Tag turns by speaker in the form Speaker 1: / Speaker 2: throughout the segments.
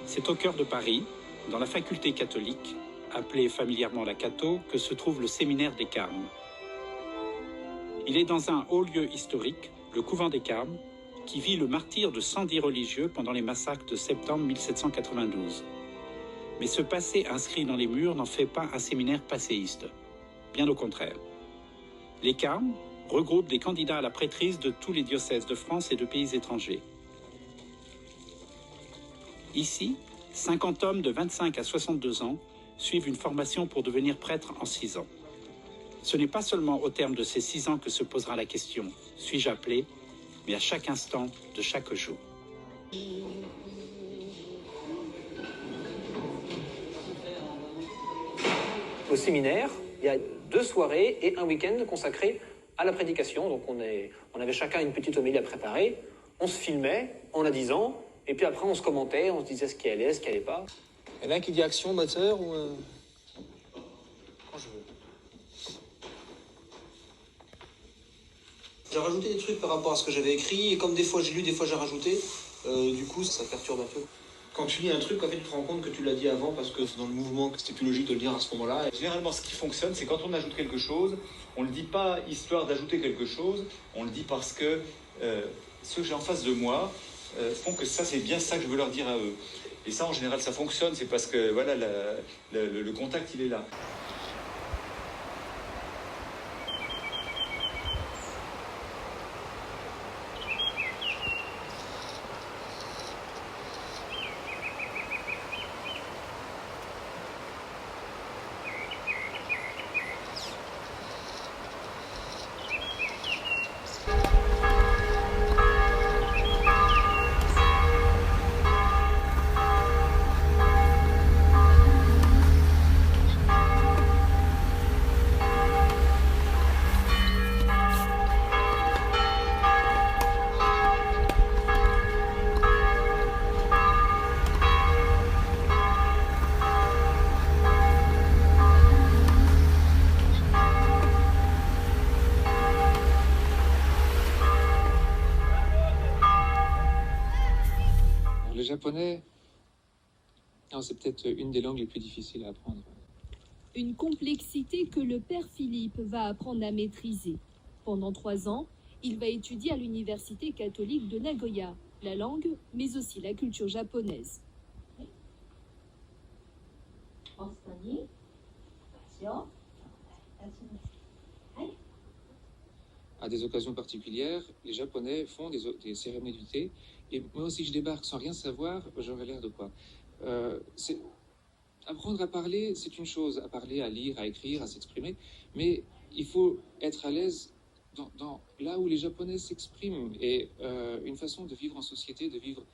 Speaker 1: C'est au cœur de Paris, dans la faculté catholique, appelée familièrement la Cato, que se trouve le séminaire des Carmes. Il est dans un haut lieu historique, le couvent des Carmes, qui vit le martyre de 110 religieux pendant les massacres de septembre 1792. Mais ce passé inscrit dans les murs n'en fait pas un séminaire passéiste. Bien au contraire. Les Carmes regroupent des candidats à la prêtrise de tous les diocèses de France et de pays étrangers. Ici, 50 hommes de 25 à 62 ans suivent une formation pour devenir prêtres en 6 ans. Ce n'est pas seulement au terme de ces 6 ans que se posera la question « suis-je appelé ?», mais à chaque instant de chaque jour.
Speaker 2: Au séminaire, il y a 2 soirées et un week-end consacrés à la prédication. Donc on avait chacun une petite homélie à préparer, on se filmait en la disant, et puis après on se commentait, on se disait ce qui allait, ce qui allait pas.
Speaker 3: Il y en a un qui dit action, moteur ou... Quand je veux. J'ai rajouté des trucs par rapport à ce que j'avais écrit, et comme des fois j'ai lu, des fois j'ai rajouté, du coup ça perturbe un peu. Quand tu lis un truc, en fait, tu te rends compte que tu l'as dit avant parce que c'est dans le mouvement que c'était plus logique de le dire à ce moment-là.
Speaker 4: Généralement, ce qui fonctionne, c'est quand on ajoute quelque chose, on ne le dit pas histoire d'ajouter quelque chose, on le dit parce que ceux que j'ai en face de moi font que ça, c'est bien ça que je veux leur dire à eux. Et ça, en général, ça fonctionne, c'est parce que voilà, le contact, il est là.
Speaker 5: Le japonais, c'est peut-être une des langues les plus difficiles à apprendre.
Speaker 6: Une complexité que le père Philippe va apprendre à maîtriser. Pendant 3 ans, il va étudier à l'université catholique de Nagoya, la langue, mais aussi la culture japonaise.
Speaker 5: À des occasions particulières, les Japonais font des cérémonies du thé. Et moi, si je débarque sans rien savoir, j'aurais l'air de quoi apprendre à parler, c'est une chose. À parler, à lire, à écrire, à s'exprimer. Mais il faut être à l'aise dans là où les Japonais s'expriment. Et une façon de vivre en société, de vivre,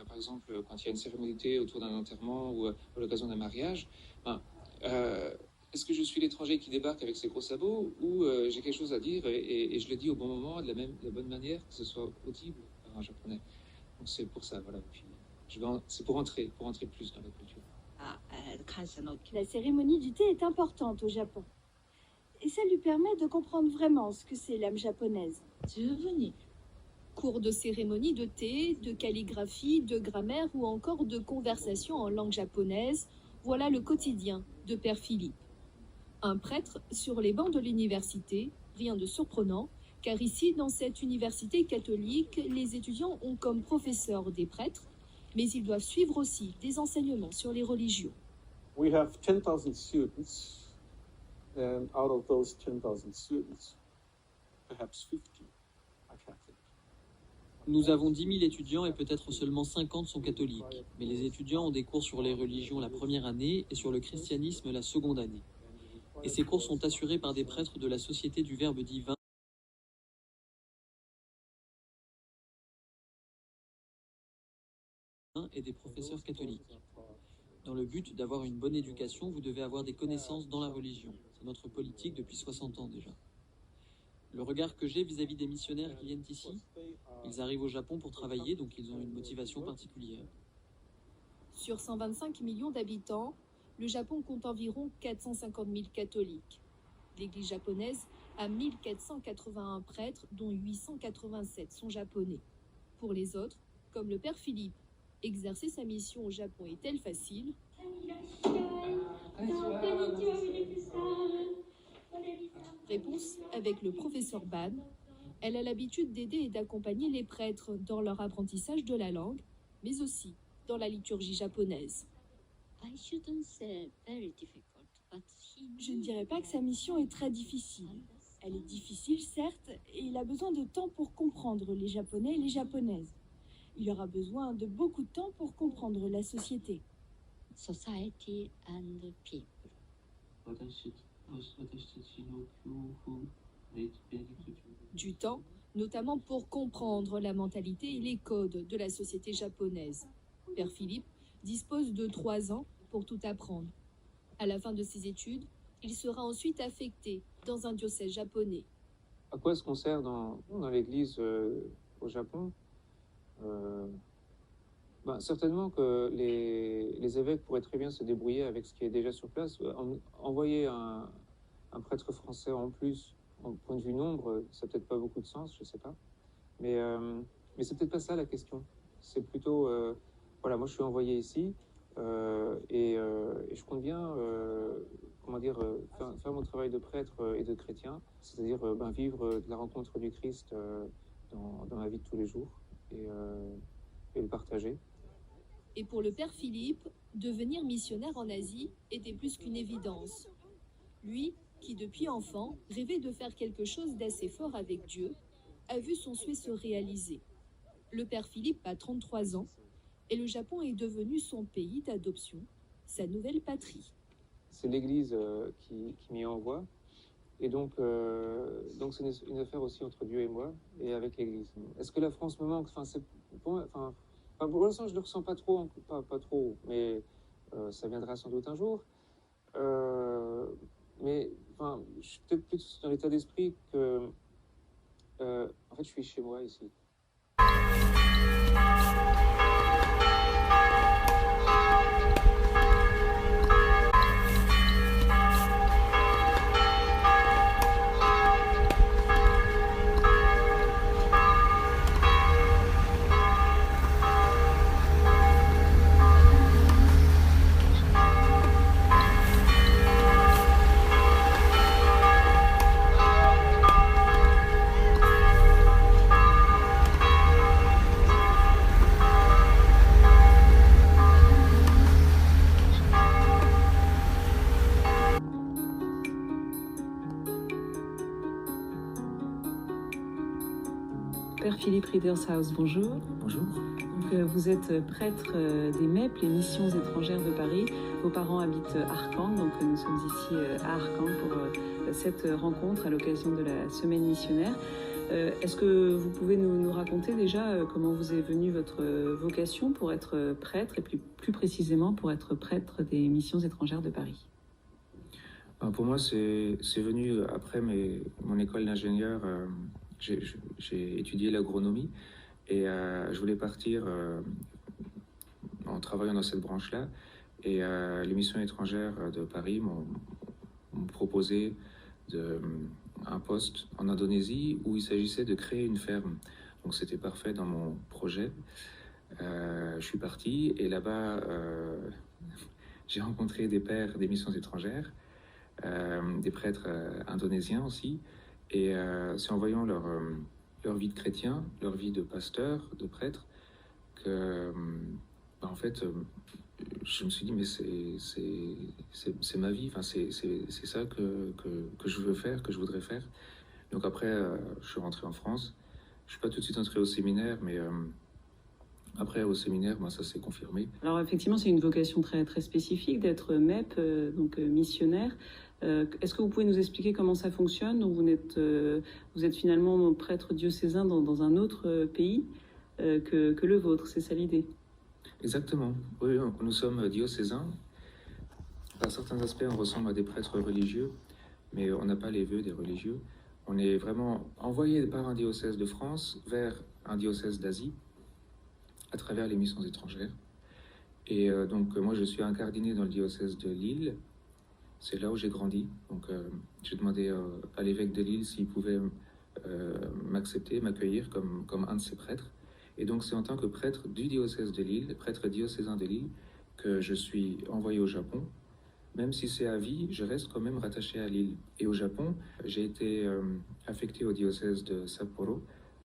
Speaker 5: par exemple, quand il y a une cérémonie de thé autour d'un enterrement ou à l'occasion d'un mariage, est-ce que je suis l'étranger qui débarque avec ses gros sabots ou j'ai quelque chose à dire et je le dis au bon moment, de la bonne manière, que ce soit audible par un japonais. Donc c'est pour ça, voilà. Puis, c'est pour entrer plus dans la culture.
Speaker 7: La cérémonie du thé est importante au Japon. Et ça lui permet de comprendre vraiment ce que c'est l'âme japonaise.
Speaker 6: Cours de cérémonie de thé, de calligraphie, de grammaire ou encore de conversation en langue japonaise, voilà le quotidien de père Philippe. Un prêtre sur les bancs de l'université, rien de surprenant, car ici, dans cette université catholique, les étudiants ont comme professeurs des prêtres, mais ils doivent suivre aussi des enseignements sur les religions.
Speaker 8: We have 10,000 students, and out of those 10,000 students, perhaps 50 are Catholic.
Speaker 9: Nous avons 10 000 étudiants et peut-être seulement 50 sont catholiques. Mais les étudiants ont des cours sur les religions la première année et sur le christianisme la seconde année. Et ces cours sont assurés par des prêtres de la Société du Verbe divin et des professeurs catholiques. Dans le but d'avoir une bonne éducation, vous devez avoir des connaissances dans la religion. C'est notre politique depuis 60 ans déjà. Le regard que j'ai vis-à-vis des missionnaires qui viennent ici, ils arrivent au Japon pour travailler, donc ils ont une motivation particulière.
Speaker 6: Sur 125 millions d'habitants, le Japon compte environ 450 000 catholiques. L'Église japonaise a 1481 prêtres, dont 887 sont japonais. Pour les autres, comme le père Philippe, Exercer sa mission au Japon est-elle facile? Réponse avec le professeur Ban. Elle a l'habitude d'aider et d'accompagner les prêtres dans leur apprentissage de la langue, mais aussi dans la liturgie japonaise.
Speaker 7: Je ne dirais pas que sa mission est très difficile. Elle est difficile, certes, et il a besoin de temps pour comprendre les Japonais et les Japonaises. Il aura besoin de beaucoup de temps pour comprendre la société.
Speaker 10: Society and people.
Speaker 6: Du temps, notamment pour comprendre la mentalité et les codes de la société japonaise. Père Philippe dispose de 3 ans pour tout apprendre. À la fin de ses études, il sera ensuite affecté dans un diocèse japonais.
Speaker 5: À quoi est-ce qu'on sert dans l'Église au Japon? Certainement que les évêques pourraient très bien se débrouiller avec ce qui est déjà sur place. Envoyer un prêtre français en plus, au point de vue nombre, ça n'a peut-être pas beaucoup de sens, je ne sais pas. Mais c'est peut-être pas ça la question. C'est plutôt, moi je suis envoyé ici et je compte bien, faire mon travail de prêtre et de chrétien, c'est-à-dire vivre de la rencontre du Christ dans ma vie de tous les jours et le partager.
Speaker 6: Et pour le Père Philippe, devenir missionnaire en Asie était plus qu'une évidence. Lui, qui depuis enfant rêvait de faire quelque chose d'assez fort avec Dieu, a vu son souhait se réaliser. Le Père Philippe a 33 ans et le Japon est devenu son pays d'adoption, sa nouvelle patrie.
Speaker 5: C'est l'Église qui m'y envoie. Et donc c'est une affaire aussi entre Dieu et moi, et avec l'Église. Est-ce que la France me manque? Pour l'instant, je ne le ressens pas trop, mais ça viendra sans doute un jour. Mais je suis peut-être plus dans l'état d'esprit que... en fait, je suis chez moi ici.
Speaker 11: Père Philippe Riedershaus, bonjour.
Speaker 12: Bonjour.
Speaker 11: Donc, vous êtes prêtre des MEP, les missions étrangères de Paris. Vos parents habitent Arcang, donc nous sommes ici à Arcang pour cette rencontre à l'occasion de la semaine missionnaire. Est-ce que vous pouvez nous raconter déjà comment vous est venue votre vocation pour être prêtre et plus précisément pour être prêtre des missions étrangères de Paris?
Speaker 12: Pour moi, c'est venu après mon école d'ingénieur. J'ai étudié l'agronomie et je voulais partir en travaillant dans cette branche-là. Et les missions étrangères de Paris m'ont proposé un poste en Indonésie où il s'agissait de créer une ferme. Donc c'était parfait dans mon projet. Je suis parti et là-bas, j'ai rencontré des pères des missions étrangères, des prêtres indonésiens aussi. Et c'est en voyant leur vie de chrétien, leur vie de pasteur, de prêtre, que, en fait, je me suis dit, mais c'est ma vie, c'est ça que je veux faire, que je voudrais faire. Donc après, je suis rentré en France. Je ne suis pas tout de suite entré au séminaire, mais après, au séminaire, ça s'est confirmé.
Speaker 11: Alors effectivement, c'est une vocation très, très spécifique d'être MEP, donc missionnaire. Est-ce que vous pouvez nous expliquer comment ça fonctionne? Donc vous êtes finalement prêtre diocésain dans un autre pays que le vôtre, c'est ça l'idée?
Speaker 12: Exactement. Oui, nous sommes diocésains. Par certains aspects, on ressemble à des prêtres religieux, mais on n'a pas les vœux des religieux. On est vraiment envoyé par un diocèse de France vers un diocèse d'Asie à travers les missions étrangères. Et donc moi, je suis incardiné dans le diocèse de Lille. C'est là où j'ai grandi. Donc, j'ai demandé à l'évêque de Lille s'il pouvait m'accepter, m'accueillir comme un de ses prêtres. Et donc c'est en tant que prêtre du diocèse de Lille, prêtre diocésain de Lille, que je suis envoyé au Japon. Même si c'est à vie, je reste quand même rattaché à Lille. Et au Japon, j'ai été affecté au diocèse de Sapporo,